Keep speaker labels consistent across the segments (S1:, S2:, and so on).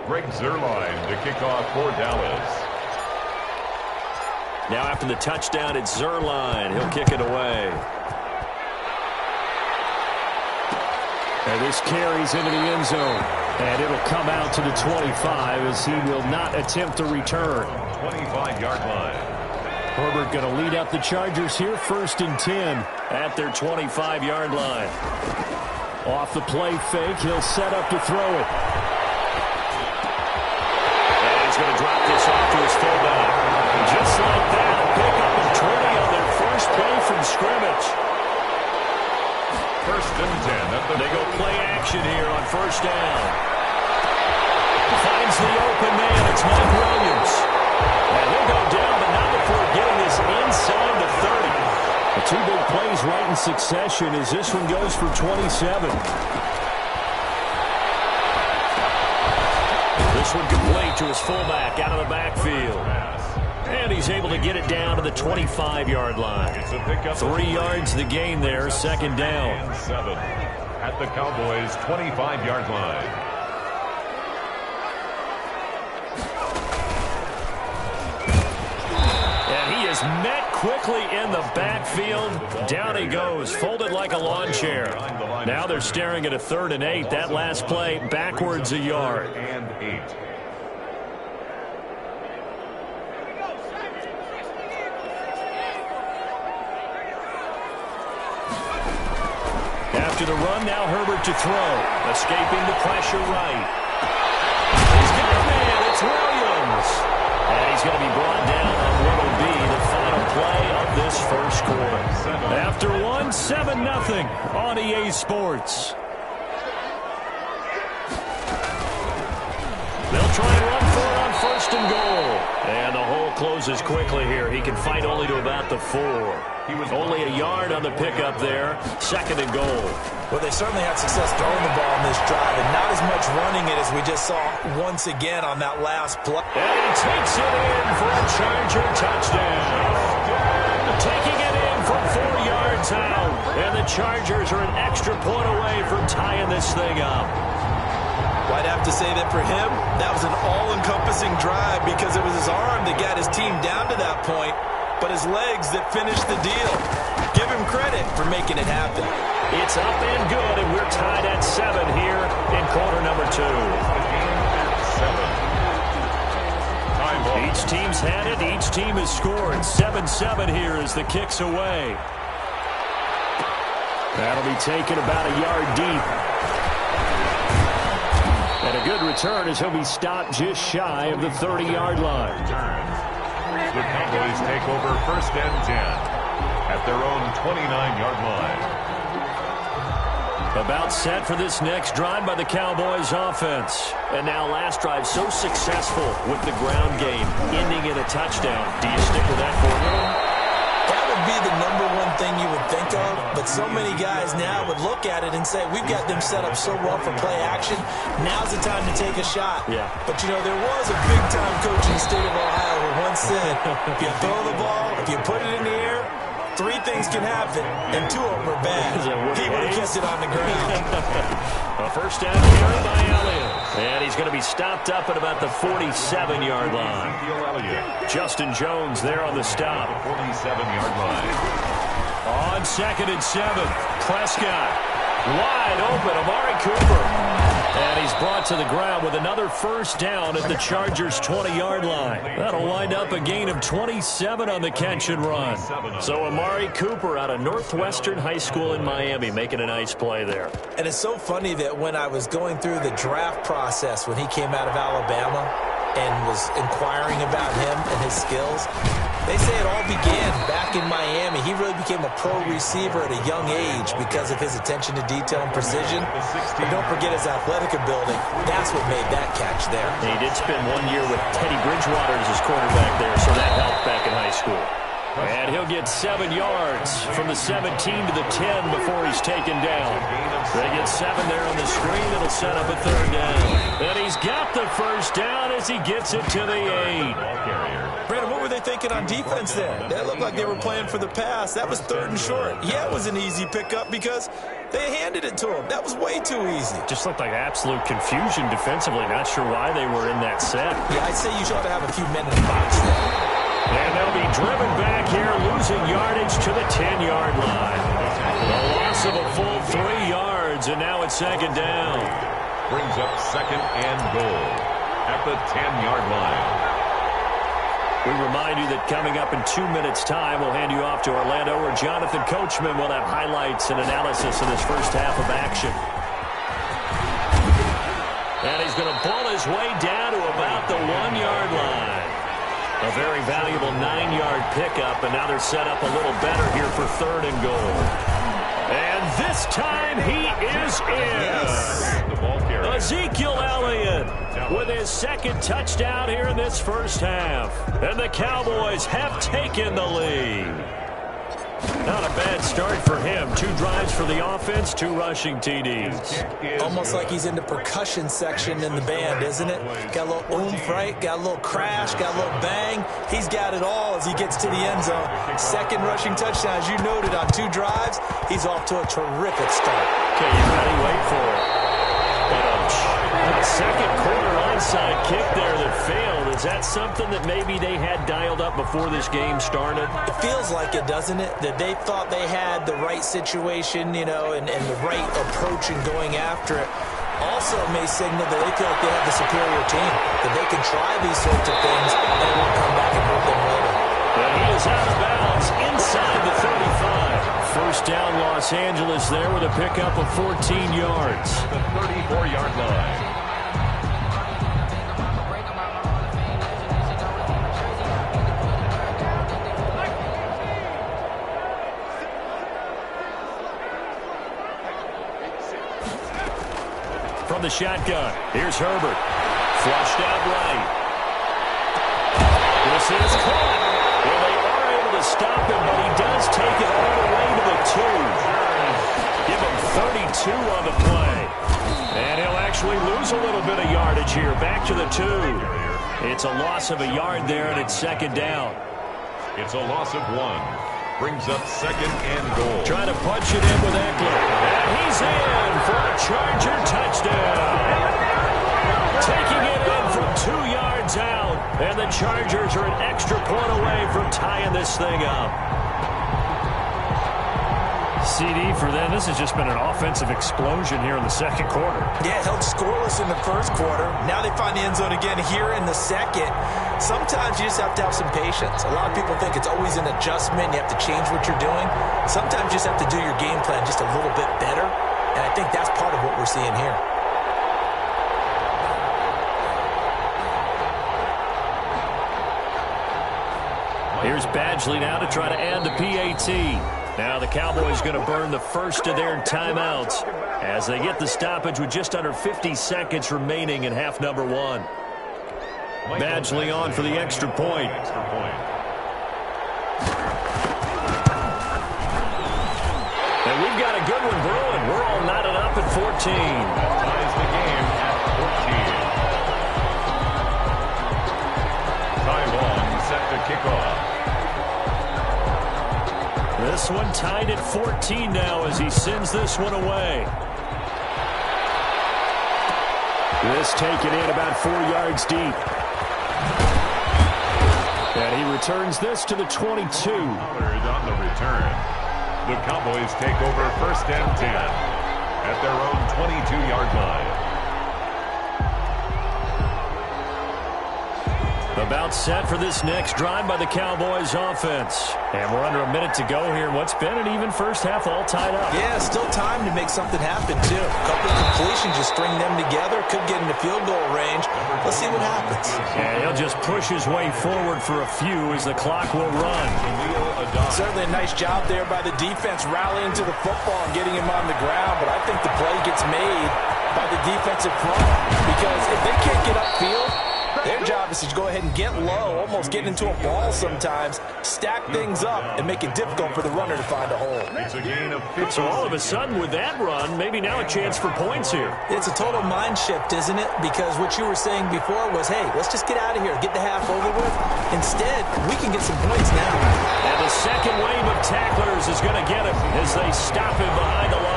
S1: Greg Zuerlein to kick off for Dallas.
S2: Now after the touchdown, it's Zuerlein. He'll kick it away.
S3: And this carries into the end zone. And it'll come out to the 25 as he will not attempt a return.
S1: 25-yard line.
S3: Herbert going to lead up the Chargers here, 1st and 10.
S2: At their 25-yard line.
S3: Off the play fake, he'll set up to throw it.
S2: And he's going to drop this off to his fullback. Just like that, a pickup of 20 on their first play from scrimmage.
S1: 1st and 10.
S2: They go play action here on 1st down. Finds the open man. It's Mike Williams. And he'll go down, but not before getting this inside the 30.
S3: The 2 big plays right in succession as this one goes for 27.
S2: This one complete to his fullback out of the backfield. And he's able to get it down to the 25-yard line. 3 yards the gain there, 2nd down.
S1: And 7 at the Cowboys' 25-yard line.
S2: And he is met quickly in the backfield. Down he goes, folded like a lawn chair. Now they're staring at a 3rd and 8. That last play backwards a yard.
S1: And 8.
S2: After the run, now Herbert to throw. Escaping the pressure right. He's got a man. It's Williams. And he's going to be brought down on what will be the final play of this 1st quarter. After 7-0 on EA Sports. They'll try and run for it on 1st and goal. And the hole closes quickly here. He can fight only to about the 4. He was only a yard on the pickup there. 2nd and goal.
S4: Well, they certainly had success throwing the ball on this drive, and not as much running it as we just saw once again on that last play.
S2: And he takes it in for a Charger touchdown. Taking it in from 4 yards out. And the Chargers are an extra point away from tying this thing up.
S4: Well, I'd have to say that for him, that was an all-encompassing drive because it was his arm that got his team down to that point, but his legs that finished the deal. Give him credit for making it happen.
S2: It's up and good, and we're tied at 7 here in quarter number 2. Each team's had it. Each team has scored. 7-7 here as the kick's away.
S3: That'll be taken about a yard deep. And a good return as he'll be stopped just shy of the 30-yard line.
S1: The Cowboys take over 1st and 10 at their own 29-yard line.
S2: About set for this next drive by the Cowboys offense. And now last drive so successful with the ground game, ending in a touchdown. Do you stick with that formula?
S4: That would be the #1 thing you would think of, but so many guys now would look at it and say, we've got them set up so well for play action, now's the time to take a shot.
S2: Yeah.
S4: But, you know, there was a big-time coach in the state of Ohio who once said, if you throw the ball, if you put it in the air, 3 things can happen, and 2 of them are bad. He would have kept it on the ground.
S2: A 1st down carry by Elliott. And he's going to be stopped up at about the 47-yard line. Justin Jones there on the stop.
S1: 47-yard line.
S2: On 2nd and 7, Prescott wide open, Amari Cooper. And he's brought to the ground with another 1st down at the Chargers' 20-yard line. That'll wind up a gain of 27 on the catch and run. So Amari Cooper out of Northwestern High School in Miami making a nice play there.
S4: And it's so funny that when I was going through the draft process when he came out of Alabama and was inquiring about him and his skills, they say it all began back in Miami. He really became a pro receiver at a young age because of his attention to detail and precision. But don't forget his athletic ability. That's what made that catch there.
S2: He did spend 1 year with Teddy Bridgewater as his quarterback there, so that helped back in high school. And he'll get 7 yards from the 17 to the 10 before he's taken down. They get 7 there on the screen. It'll set up a 3rd down. And he's got the 1st down as he gets it to the 8.
S4: Brandon, what were they thinking on defense there? That looked like they were playing for the pass. That was 3rd and short. Yeah, it was an easy pickup because they handed it to him. That was way too easy.
S2: Just looked like absolute confusion defensively. Not sure why they were in that set.
S4: Yeah, I'd say you ought to have a few men in the box there.
S2: And they'll be driven back here, losing yardage to the 10-yard line. The loss of a full 3 yards, and now it's 2nd down.
S1: Brings up 2nd and goal at the 10-yard line.
S2: We remind you that coming up in 2 minutes' time, we'll hand you off to Orlando, where Jonathan Coachman will have highlights and analysis of this first half of action. And he's going to pull his way down to about the 1-yard line. A very valuable 9-yard pickup, and now they're set up a little better here for 3rd and goal. And this time he is in.
S1: Yes. The ball carrier.
S2: Ezekiel Elliott with his 2nd touchdown here in this first half. And the Cowboys have taken the lead. Not a bad start for him. 2 drives for the offense, 2 rushing TDs.
S4: Almost like he's in the percussion section in the band, isn't it? Got a little oomph, right? Got a little crash, got a little bang. He's got it all as he gets to the end zone. 2nd rushing touchdown, as you noted, on 2 drives. He's off to a terrific start.
S2: Okay, you ready? Wait for it. A 2nd quarter onside kick there that failed. Is that something that maybe they had dialed up before this game started?
S4: It feels like it, doesn't it? That they thought they had the right situation, you know, and the right approach in going after it. Also may signal that they feel like they have the superior team, that they can try these sorts of things and it won't come back and hurt them later.
S2: And he is out of bounds inside the 35. 1st down Los Angeles there with a pickup of 14 yards.
S1: The 34-yard line.
S2: From the shotgun, here's Herbert. Flushed out right. This is caught. Well, they are able to stop him, but he does take it all the way to the 2. Give him 32 on the play. And he'll actually lose a little bit of yardage here. Back to the 2. It's a loss of a yard there, and it's 2nd down.
S1: It's a loss of 1. Brings up 2nd and goal.
S2: Trying to punch it in with Eckler. And he's in for a Charger touchdown. Taking it in from 2 yards out. And the Chargers are an extra point away from tying this thing up. CD for them. This has just been an offensive explosion here in the 2nd quarter.
S4: Yeah, held scoreless in the 1st quarter. Now they find the end zone again here in the 2nd. Sometimes you just have to have some patience. A lot of people think it's always an adjustment. You have to change what you're doing. Sometimes you just have to do your game plan just a little bit better. And I think that's part of what we're seeing here.
S2: Here's Badgley now to try to add the PAT. Now the Cowboys going to burn the 1st of their timeouts as they get the stoppage with just under 50 seconds remaining in half number 1. Badgley on for the extra point. And we've got a good one brewing. We're all knotted up at 14.
S1: Ties the game at 14. Ty Long set to kick off.
S2: This one tied at 14 now as he sends this one away. This taken in about 4 yards deep. And he returns this to the 22.
S1: On the return. The Cowboys take over 1st and 10 at their own 22-yard line.
S2: About set for this next drive by the Cowboys offense. And we're under a minute to go here. What's been an even first half all tied up.
S4: Yeah, still time to make something happen, too. A couple of completions, just string them together. Could get into field goal range. Let's see what happens.
S2: And he'll just push his way forward for a few as the clock will run.
S4: Certainly a nice job there by the defense rallying to the football and getting him on the ground. But I think the play gets made by the defensive front. Because if they can't get upfield, Their job is to go ahead and get low, almost get into a ball sometimes, stack things up, and make it difficult for the runner to find a hole.
S1: It's a gain of 50.
S2: So all of a sudden, with that run, maybe now a chance for points here.
S4: It's a total mind shift, isn't it? Because what you were saying before was, hey, let's just get out of here, get the half over with. Instead, we can get some points now.
S2: And the second wave of tacklers is going to get him as they stop him behind the line.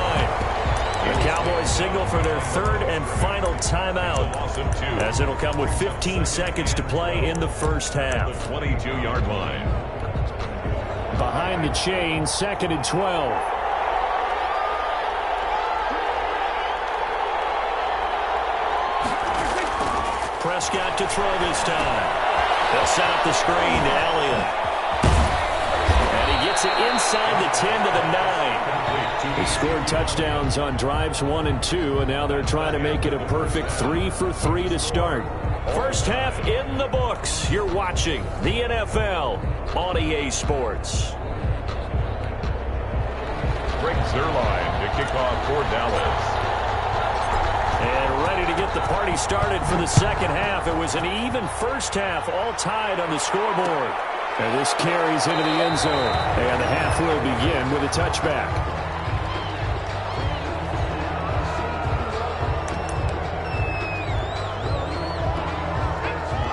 S2: The Cowboys signal for their third and final timeout, as it'll come with 15 seconds to play in the first half.
S1: 22-yard line.
S3: Behind the chain, 2nd and 12.
S2: Prescott to throw this time. They'll set up the screen to Elliott. And he gets it inside the 10 to the 9.
S3: They scored touchdowns on drives 1 and 2, and now they're trying to make it a perfect 3 for 3 to start.
S2: First half in the books. You're watching the NFL on EA Sports.
S1: Greg Zuerlein to kick off for Dallas.
S2: And ready to get the party started for the second half. It was an even first half, all tied on the scoreboard.
S3: And this carries into the end zone. And the half will begin with a touchback.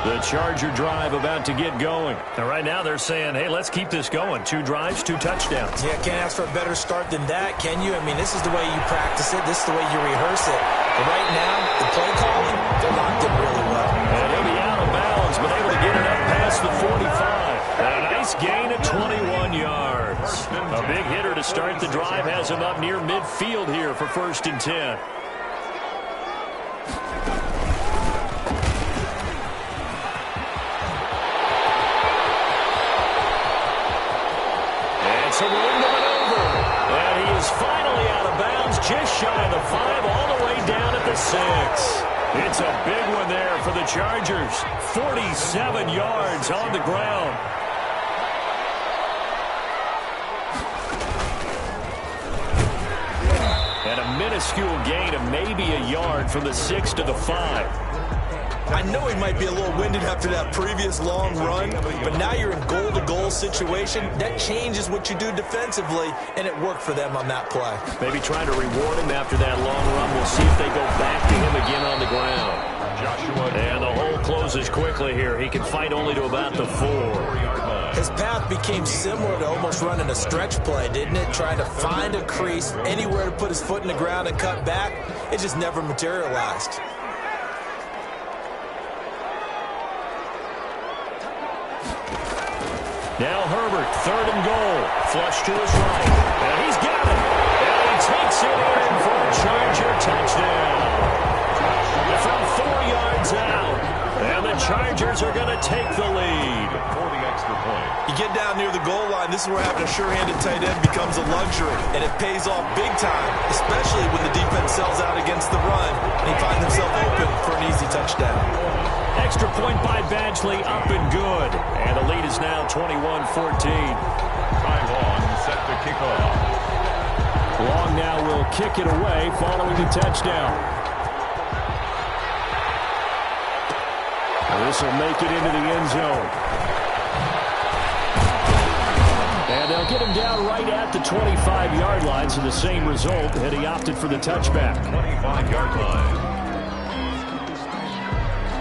S2: The Charger drive about to get going. And right now they're saying, hey, let's keep this going. 2 drives, 2 touchdowns.
S4: Yeah, can't ask for a better start than that, can you? I mean, this is the way you practice it. This is the way you rehearse it. But right now, the play calling, they're locked in really well.
S2: And he'll be out of bounds, but able to get it up past the 45. And a nice gain of 21 yards. A big hitter to start the drive has him up near midfield here for 1st and 10. So room to maneuver. And he is finally out of bounds, just shy of the 5, all the way down at the 6. It's a big one there for the Chargers. 47 yards on the ground. And a minuscule gain of maybe a yard from the 6 to the 5.
S4: I know he might be a little winded after that previous long run, but now you're in goal-to-goal situation. That changes what you do defensively, and it worked for them on that play.
S2: Maybe trying to reward him after that long run. We'll see if they go back to him again on the ground. And the hole closes quickly here. He can fight only to about the 4.
S4: His path became similar to almost running a stretch play, didn't it? Trying to find a crease, anywhere to put his foot in the ground and cut back. It just never materialized.
S2: Now Herbert, 3rd and goal. Flush to his right. And he's got it. And he takes it in for a Charger touchdown. From 4 yards out. And the Chargers are going to take the lead.
S1: For the extra point.
S4: You get down near the goal line, this is where having a sure-handed tight end becomes a luxury. And it pays off big time, especially when the defense sells out against the run and he finds himself open for an easy touchdown.
S2: Extra point by Badgley, up and good. And the lead is now 21-14.
S1: Ty Long set to kick off.
S3: Long now will kick it away following the touchdown. And this will make it into the end zone. And they'll get him down right at the 25-yard line, so the same result, and he opted for the touchback.
S1: 25-yard line.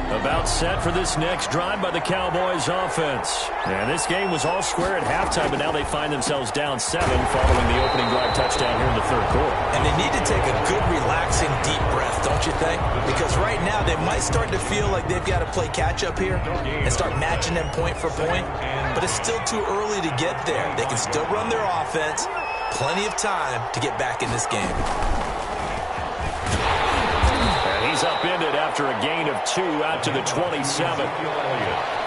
S2: About set for this next drive by the Cowboys offense. And this game was all square at halftime, but now they find themselves down 7 following the opening drive touchdown here in the 3rd quarter.
S4: And they need to take a good, relaxing, deep breath, don't you think? Because right now they might start to feel like they've got to play catch-up here and start matching them point for point. But it's still too early to get there. They can still run their offense. Plenty of time to get back in this game.
S2: He's upended after a gain of 2 out to the 27.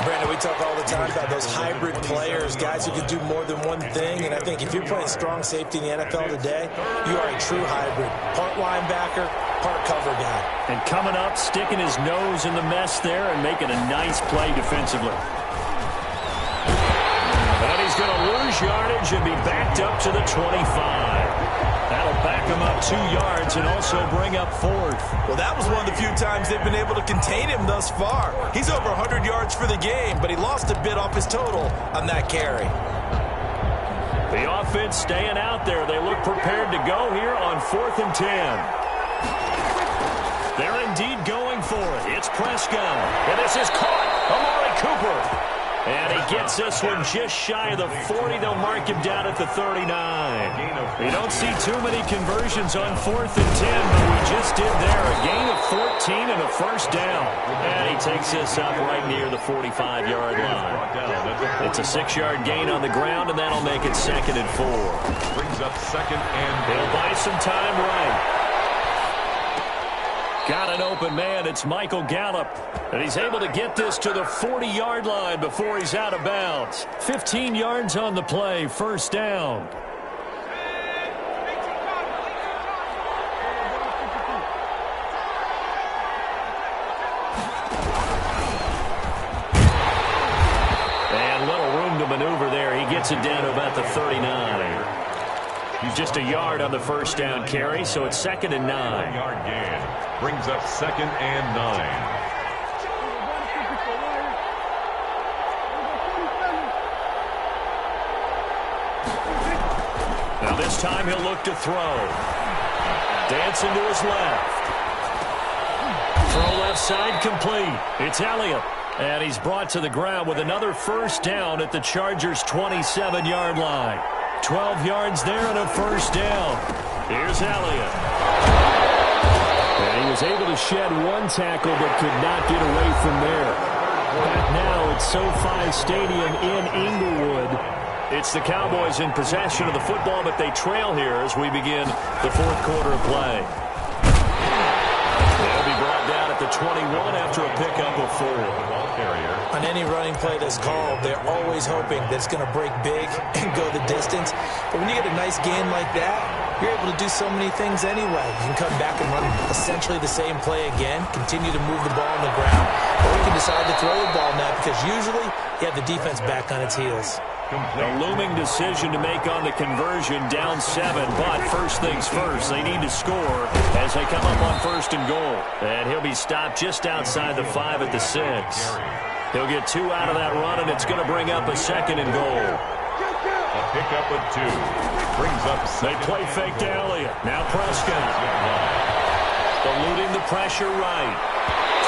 S4: Brandon, we talk all the time about those hybrid players, guys who can do more than one thing. And I think if you're playing strong safety in the NFL today, you are a true hybrid. Part linebacker, part cover guy.
S2: And coming up, sticking his nose in the mess there and making a nice play defensively. And he's going to lose yardage and be backed up to the 25. That'll back him up 2 yards and also bring up 4th.
S4: Well, that was one of the few times they've been able to contain him thus far. He's over 100 yards for the game, but he lost a bit off his total on that carry.
S2: The offense staying out there. They look prepared to go here on 4th and 10. They're indeed going for it. It's Prescott. And this is caught. Amari Cooper. And he gets this one just shy of the 40. They'll mark him down at the 39. You don't see too many conversions on 4th and 10, but we just did there. A gain of 14 and a first down. And he takes this up right near the 45-yard line. It's a 6-yard gain on the ground, and that'll make it 2nd and 4.
S1: Brings up 2nd and
S2: He'll buy some time right. Got an open man. It's Michael Gallup. And he's able to get this to the 40-yard line before he's out of bounds. 15 yards on the play. First down. And little room to maneuver there. He gets it down to about the 39. He's just a yard on the first down carry, so it's 2nd and 9.
S1: 1-yard gain. Brings up 2nd and 9.
S2: Now this time he'll look to throw. Dancing to his left. Throw left side complete. It's Elliott. And he's brought to the ground with another first down at the Chargers' 27-yard line. 12 yards there and a first down. Here's Elliott. And he was able to shed one tackle but could not get away from there. Back now at SoFi Stadium in Inglewood. It's the Cowboys in possession of the football, but they trail here as we begin the 4th quarter of play. They'll be brought down at the 21 after a pickup of 4.
S4: On any running play that's called, they're always hoping that it's going to break big and go the distance. But when you get a nice gain like that, you're able to do so many things anyway. You can come back and run essentially the same play again, continue to move the ball on the ground, or you can decide to throw the ball now because usually you have the defense back on its heels.
S2: A looming decision to make on the conversion, down 7, but first things first, they need to score as they come up on 1st and goal. And he'll be stopped just outside the 5 at the 6. He'll get 2 out of that run, and it's going to bring up a 2nd and goal.
S1: A pickup of 2. Brings up 2nd.
S2: They play fake to Elliott. Now Prescott. Eluding the pressure right.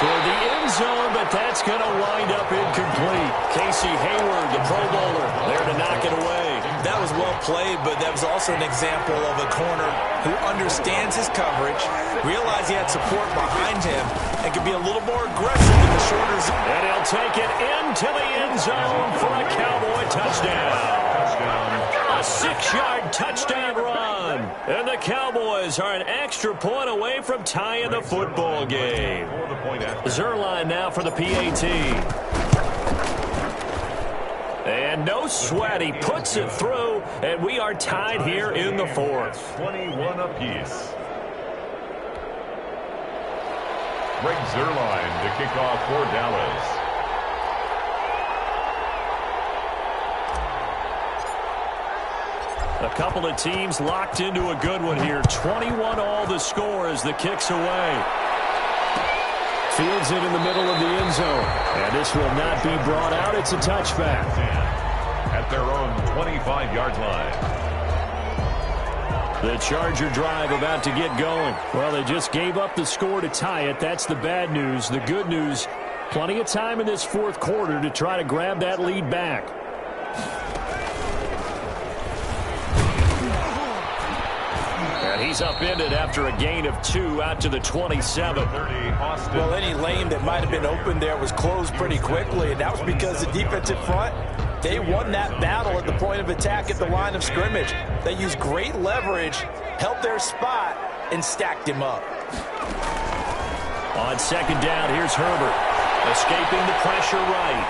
S2: Toward the end zone, but that's going to wind up incomplete. Casey Hayward, the Pro Bowler, there to knock it away.
S4: That was well played, but that was also an example of a corner who understands his coverage, realized he had support behind him, and could be a little more aggressive in the shorter zone.
S2: And he'll take it into the end zone for a Cowboy touchdown. A 6-yard touchdown run. And the Cowboys are an extra point away from tying the football game. Zerline now for the PAT. And no sweat. He puts it through, and we are tied here in the 4th.
S1: 21 apiece. Greg Zerline to kick off for Dallas.
S2: A couple of teams locked into a good one here. 21 all the score as the kick's away. Fields it in the middle of the end zone. And this will not be brought out. It's a touchback.
S1: At their own 25-yard line.
S2: The Charger drive about to get going. Well, they just gave up the score to tie it. That's the bad news. The good news, plenty of time in this 4th quarter to try to grab that lead back. And he's upended after a gain of 2 out to the 27.
S4: Well, any lane that might have been open there was closed pretty quickly, and that was because the defensive front, they won that battle at the point of attack at the line of scrimmage. They used great leverage, held their spot, and stacked him up.
S2: On 2nd down, here's Herbert. Escaping the pressure right.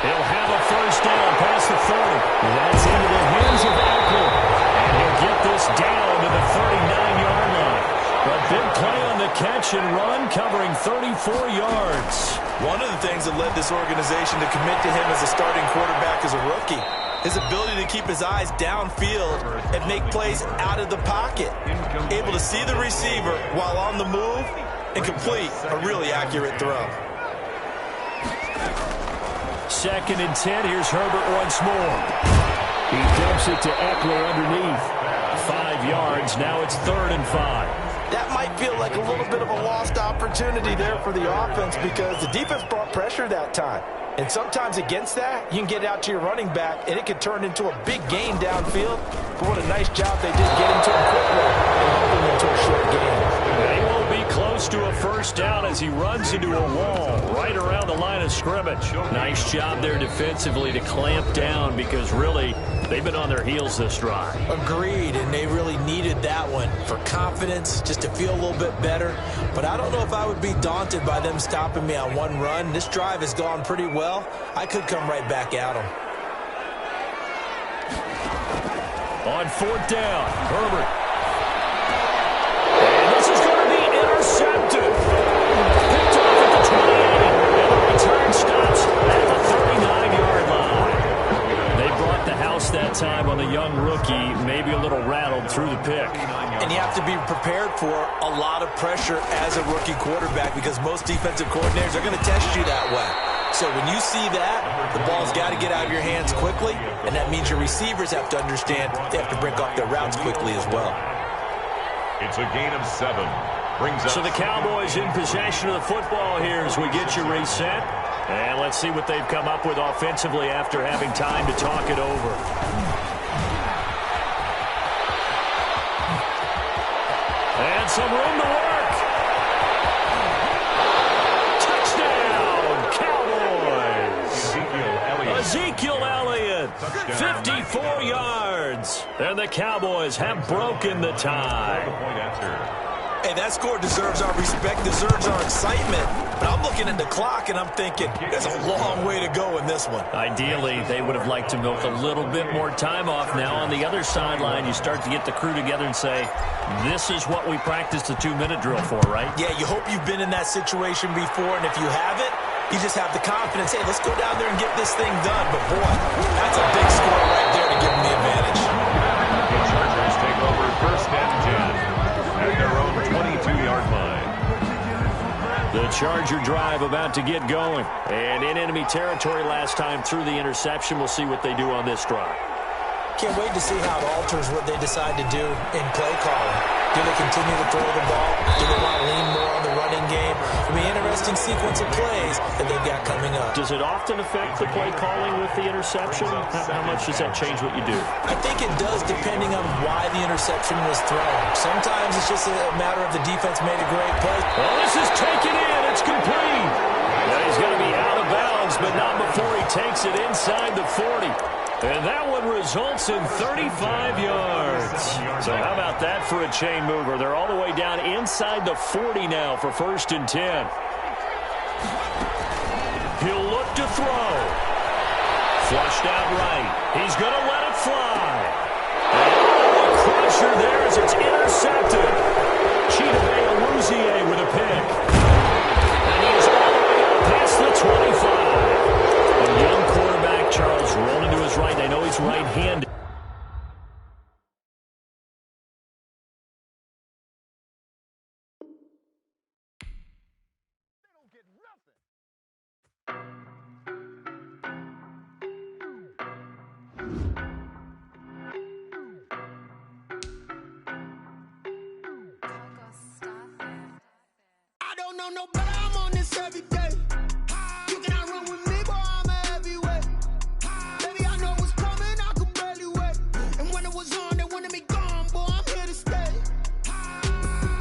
S2: He'll have a first down past the 30. That's into the hands of Eckler. And he'll get this down to the 39-yard line. A big play on the catch and run, covering 34 yards.
S4: One of the things that led this organization to commit to him as a starting quarterback as a rookie, His ability to keep his eyes downfield and make plays out of the pocket. Able to see the receiver while on the move and complete a really accurate throw.
S2: 2nd and 10. Here's Herbert once more. He dumps it to Eckler underneath. 5 yards. Now it's 3rd and 5.
S4: That might feel like a little bit of a lost opportunity there for the offense because the defense brought pressure that time. And sometimes against that, you can get out to your running back, and it can turn into a big gain downfield. But what a nice job they did getting to him quickly and holding him to a short gain.
S2: He won't be close to a first down as he runs into a wall right around the line of scrimmage. Nice job there defensively to clamp down because really they've been on their heels this drive.
S4: Agreed, and they really needed that one for confidence, just to feel a little bit better. But I don't know if I would be daunted by them stopping me on one run. This drive has gone pretty well. I could come right back at them.
S2: On 4th down, Herbert. And this is going to be intercepted. Picked off at the 28, and the return stops at the 39-yard line. They brought the house that time on the young rookie, maybe a little rattled through the pick.
S4: And you have to be prepared for a lot of pressure as a rookie quarterback because most defensive coordinators are going to test you that way. So when you see that, the ball's got to get out of your hands quickly, and that means your receivers have to understand they have to break off their routes quickly as well.
S1: It's a gain of 7. Brings up.
S2: So the Cowboys in possession of the football here as we get you reset. And let's see what they've come up with offensively after having time to talk it over. And some room to work. Ezekiel Elliott, 54 yards. And the Cowboys have broken the tie.
S4: Hey, that score deserves our respect, deserves our excitement. But I'm looking at the clock, and I'm thinking, there's a long way to go in this one.
S2: Ideally, they would have liked to milk a little bit more time off. Now, on the other sideline, you start to get the crew together and say, this is what we practiced the 2-minute drill for, right?
S4: Yeah, you hope you've been in that situation before, and if you haven't, you just have the confidence, hey, let's go down there and get this thing done. But, boy, that's a big score right there to give them the advantage.
S1: The Chargers take over 1st and 10 at their own 22-yard line.
S2: The Charger drive about to get going. And in enemy territory last time through the interception. We'll see what they do on this drive.
S4: Can't wait to see how it alters what they decide to do in play calling. Do they continue to throw the ball? Do they want to lean more on the running game? It'll be an interesting sequence of plays that they've got coming up.
S2: Does it often affect the play calling with the interception? How much does that change what you do?
S4: I think it does depending on why the interception was thrown. Sometimes it's just a matter of the defense made a great play.
S2: Well, this is taken in. It's complete. Well, he's going to be out of bounds, but not before he takes it inside the 40. And that one results in 35 yards. So how about that for a chain mover? They're all the way down inside the 40 now for 1st and 10. He'll look to throw. Flushed out right. He's going to let it fly. And a crusher there as it's intercepted. Chidobe Awuzie with a pick. And he is all the way up past the 25. A young quarterback, Charles, rolling to his right. They know he's right-handed.